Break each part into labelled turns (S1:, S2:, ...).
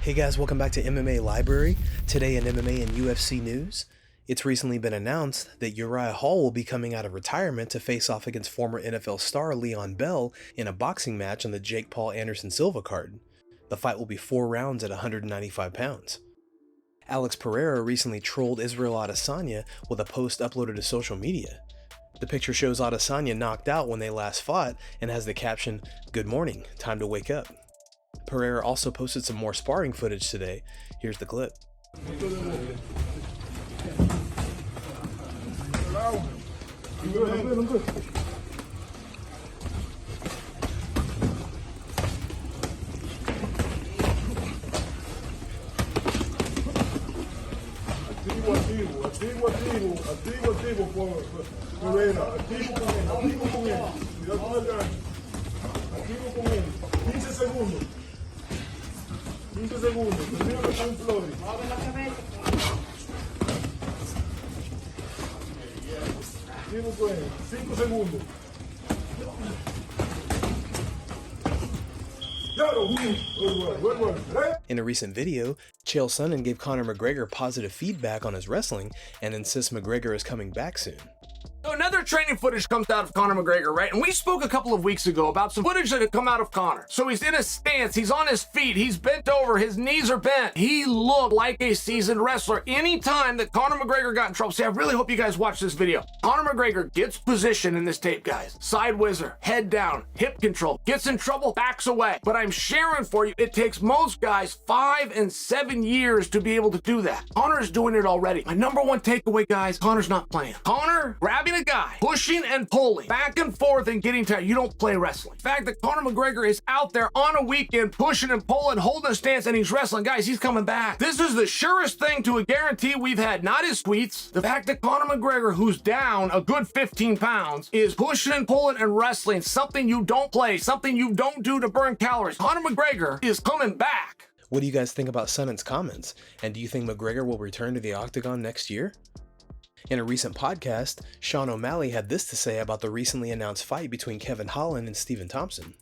S1: Hey guys, welcome back to MMA Library. Today in MMA and UFC news, it's recently been announced that Uriah Hall will be coming out of retirement to face off against former NFL star Leon Bell in a boxing match on the Jake Paul Anderson Silva card. The fight will be 4 rounds at 195 pounds. Alex Pereira recently trolled Israel Adesanya with a post uploaded to social media. The picture shows Adesanya knocked out when they last fought and has the caption, "Good morning, time to wake up." Pereira also posted some more sparring footage today. Here's the clip. In a recent video, Chael Sonnen gave Conor McGregor positive feedback on his wrestling and insists McGregor is coming back soon.
S2: So another training footage comes out of Conor McGregor, right? And we spoke a couple of weeks ago about some footage that had come out of Conor. So he's in a stance, he's on his feet, he's bent over, his knees are bent. He looked like a seasoned wrestler. Anytime that Conor McGregor got in trouble, see, I really hope you guys watch this video. Conor McGregor gets position in this tape, guys. Side whizzer, head down, hip control, gets in trouble, backs away. But I'm sharing for you, it takes most guys 5 and 7 years to be able to do that. Conor's doing it already. My number one takeaway, guys, Conor's not playing. Conor grabbing a guy, pushing and pulling, back and forth and getting tired. You don't play wrestling. The fact that Conor McGregor is out there on a weekend pushing and pulling, holding a stance, and he's wrestling, guys, he's coming back. This is the surest thing to a guarantee we've had, not his tweets. The fact that Conor McGregor, who's down a good 15 pounds, is pushing and pulling and wrestling, something you don't play, something you don't do to burn calories. Conor McGregor is coming back.
S1: What do you guys think about Sonnen's comments? And do you think McGregor will return to the octagon next year? In a recent podcast, Sean O'Malley had this to say about the recently announced fight between Kevin Holland and Stephen Thompson.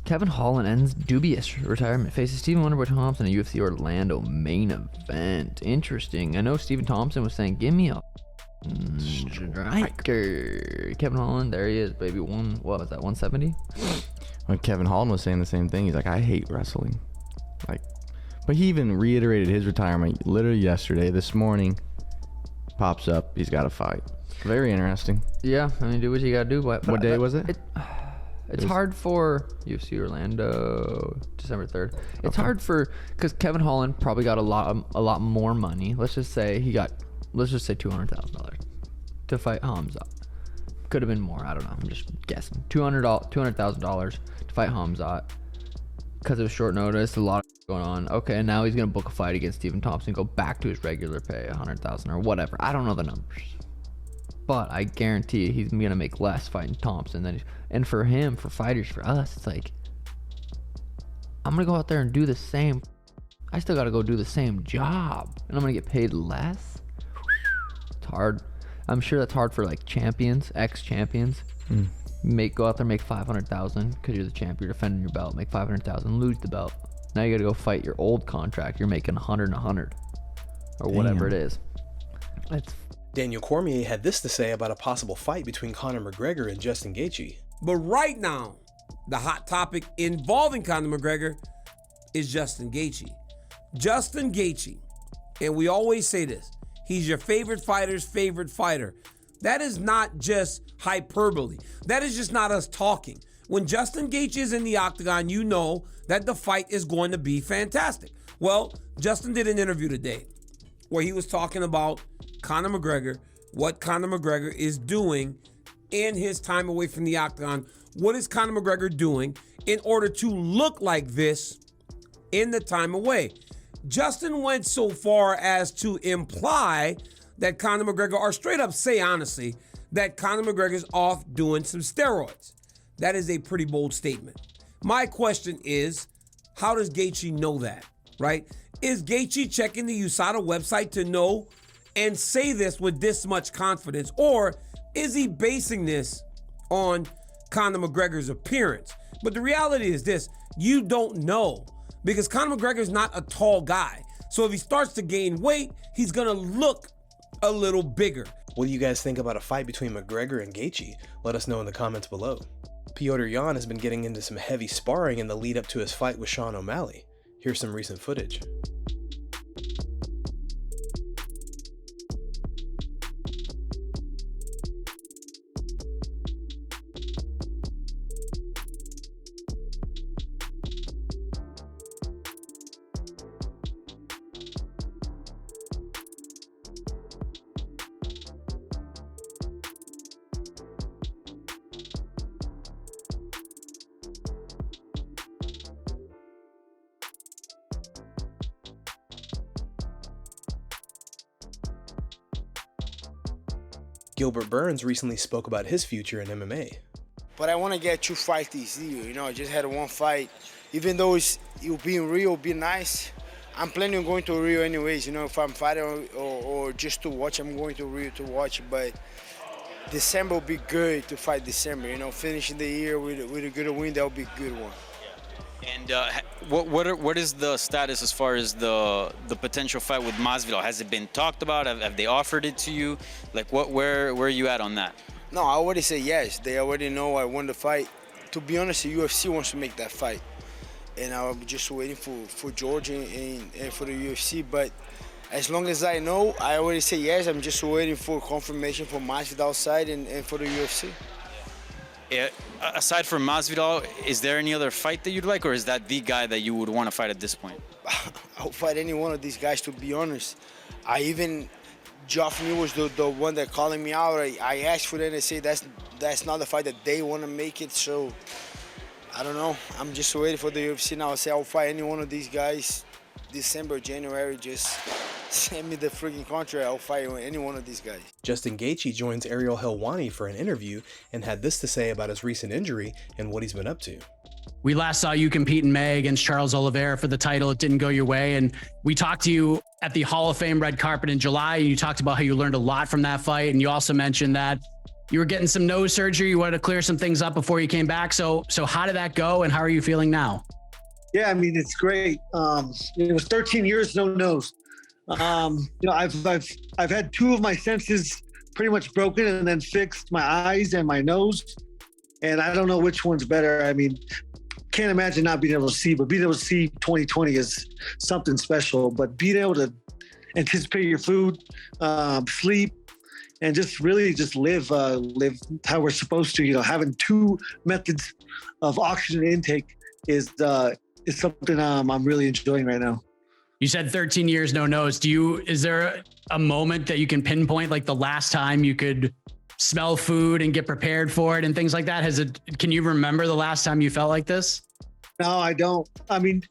S3: Kevin Holland ends dubious retirement, faces Stephen Wonderboy Thompson in a UFC Orlando main event. Interesting. I know Stephen Thompson was saying, give me a striker. Kevin Holland, there he is, baby. What was that, 170?
S4: When Kevin Holland was saying the same thing, he's like, I hate wrestling. But he even reiterated his retirement literally yesterday. This morning, pops up, he's got a fight. Very interesting.
S3: Yeah, I mean, do what you gotta do. But
S4: what day was it?
S3: It's hard for UFC Orlando, December 3rd. It's hard because Kevin Holland probably got a lot more money. Let's just say $200,000 to fight Hamza. Could have been more. I don't know. I'm just guessing. $200,000 to fight Hamza because it was short notice. A lot going on. Okay, and now he's gonna book a fight against Stephen Thompson, go back to his regular pay, $100,000 or whatever. I don't know the numbers, but I guarantee he's gonna make less fighting Thompson and for him, for fighters, for us, it's like, I'm gonna go out there and do the same. I still gotta go do the same job, and I'm gonna get paid less. It's hard. I'm sure that's hard for like champions, ex-champions. Go out there, make $500,000 because you're the champ, you're defending your belt, make $500,000, lose the belt. Now you gotta go fight your old contract. You're making 100 and 100 or whatever it is.
S1: Daniel Cormier had this to say about a possible fight between Conor McGregor and Jusin Gaethje.
S5: But right now, the hot topic involving Conor McGregor is Jusin Gaethje. Jusin Gaethje, and we always say this, he's your favorite fighter's favorite fighter. That is not just hyperbole. That is just not us talking. When Jusin Gaethje is in the octagon, you know that the fight is going to be fantastic. Well, Justin did an interview today where he was talking about Conor McGregor, what Conor McGregor is doing in his time away from the octagon. What is Conor McGregor doing in order to look like this in the time away? Justin went so far as to imply that Conor McGregor, or straight up say honestly, that Conor McGregor is off doing some steroids. That is a pretty bold statement. My question is, how does Gaethje know that, right? Is Gaethje checking the USADA website to know and say this with this much confidence? Or is he basing this on Conor McGregor's appearance? But the reality is this, you don't know. because Conor McGregor is not a tall guy. So if he starts to gain weight, he's gonna look a little bigger.
S1: What do you guys think about a fight between McGregor and Gaethje? Let us know in the comments below. Petr Yan has been getting into some heavy sparring in the lead up to his fight with Sean O'Malley. Here's some recent footage. Gilbert Burns recently spoke about his future in MMA.
S6: But I want to get 2 fights this year. I just had 1 fight. Even though it'll be in Rio, it'll be nice. I'm planning on going to Rio anyways. If I'm fighting or just to watch, I'm going to Rio to watch. But December will be good to fight December. Finishing the year with a good win, that'll be a good one.
S7: And what is the status as far as the potential fight with Masvidal? Has it been talked about? Have they offered it to you? Like where are you at on that?
S6: No, I already said yes. They already know I won the fight. To be honest, the UFC wants to make that fight. And I'm just waiting for George and for the UFC. But as long as I know, I already say yes. I'm just waiting for confirmation from Masvidal's side and for the UFC.
S7: Yeah, aside from Masvidal, is there any other fight that you'd like, or is that the guy that you would want to fight at this point?
S6: I'll fight any one of these guys, to be honest. Joffrey was the one that calling me out. I asked for them to say that's not the fight that they want to make it. So I don't know. I'm just waiting for the UFC now. I say I'll fight any one of these guys. December, January, just send me the freaking contract. I'll fight any one of these guys.
S1: Jusin Gaethje joins Ariel Helwani for an interview and had this to say about his recent injury and what he's been up to.
S8: We last saw you compete in May against Charles Oliveira for the title. It didn't go your way. And we talked to you at the Hall of Fame red carpet in July. And you talked about how you learned a lot from that fight. And you also mentioned that you were getting some nose surgery. You wanted to clear some things up before you came back. So how did that go? And how are you feeling now?
S9: Yeah, it's great. It was 13 years, no nose. I've had 2 of my senses pretty much broken and then fixed, my eyes and my nose. And I don't know which one's better. Can't imagine not being able to see, but being able to see 2020 is something special. But being able to anticipate your food, sleep, and just really just live how we're supposed to. Having 2 methods of oxygen intake is something I'm really enjoying right now.
S8: You said 13 years, no nose. Is there a moment that you can pinpoint, like the last time you could smell food and get prepared for it and things like that? Can you remember the last time you felt like this?
S9: No, I don't.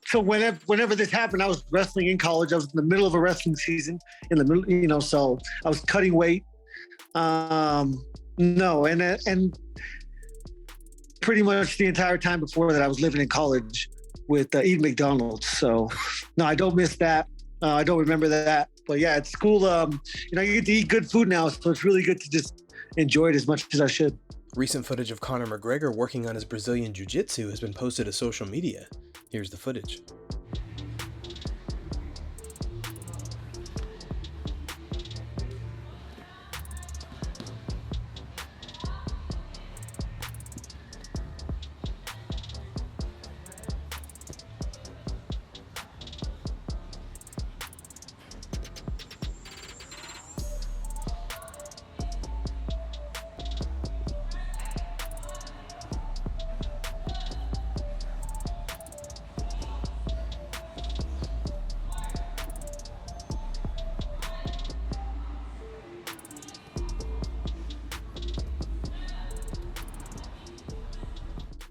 S9: So whenever this happened, I was wrestling in college. I was in the middle of a wrestling season so I was cutting weight. No, and pretty much the entire time before that, I was living in college with eating McDonald's. So no, I don't miss that. I don't remember that. But yeah, it's cool. You get to eat good food now, so it's really good to just enjoy it as much as I should.
S1: Recent footage of Conor McGregor working on his Brazilian Jiu-Jitsu has been posted to social media. Here's the footage.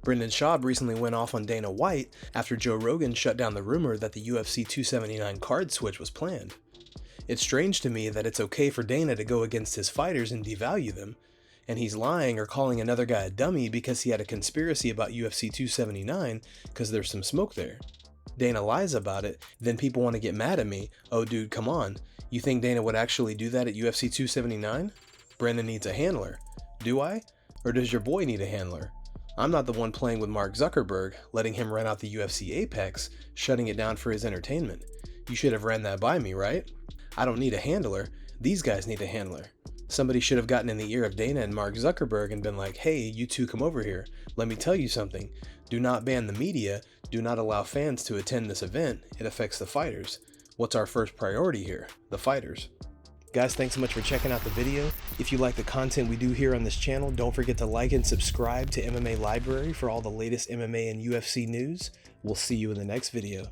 S1: Brendan Schaub recently went off on Dana White after Joe Rogan shut down the rumor that the UFC 279 card switch was planned. It's strange to me that it's okay for Dana to go against his fighters and devalue them, and he's lying or calling another guy a dummy because he had a conspiracy about UFC 279 because there's some smoke there. Dana lies about it, then people want to get mad at me. Oh dude, come on. You think Dana would actually do that at UFC 279? Brendan needs a handler. Do I? Or does your boy need a handler? I'm not the one playing with Mark Zuckerberg, letting him rent out the UFC Apex, shutting it down for his entertainment. You should have ran that by me, right? I don't need a handler. These guys need a handler. Somebody should have gotten in the ear of Dana and Mark Zuckerberg and been like, hey, you two come over here. Let me tell you something. Do not ban the media. Do not allow fans to attend this event. It affects the fighters. What's our first priority here? The fighters. Guys, thanks so much for checking out the video. If you like the content we do here on this channel, don't forget to like and subscribe to MMA Library for all the latest MMA and UFC news. We'll see you in the next video.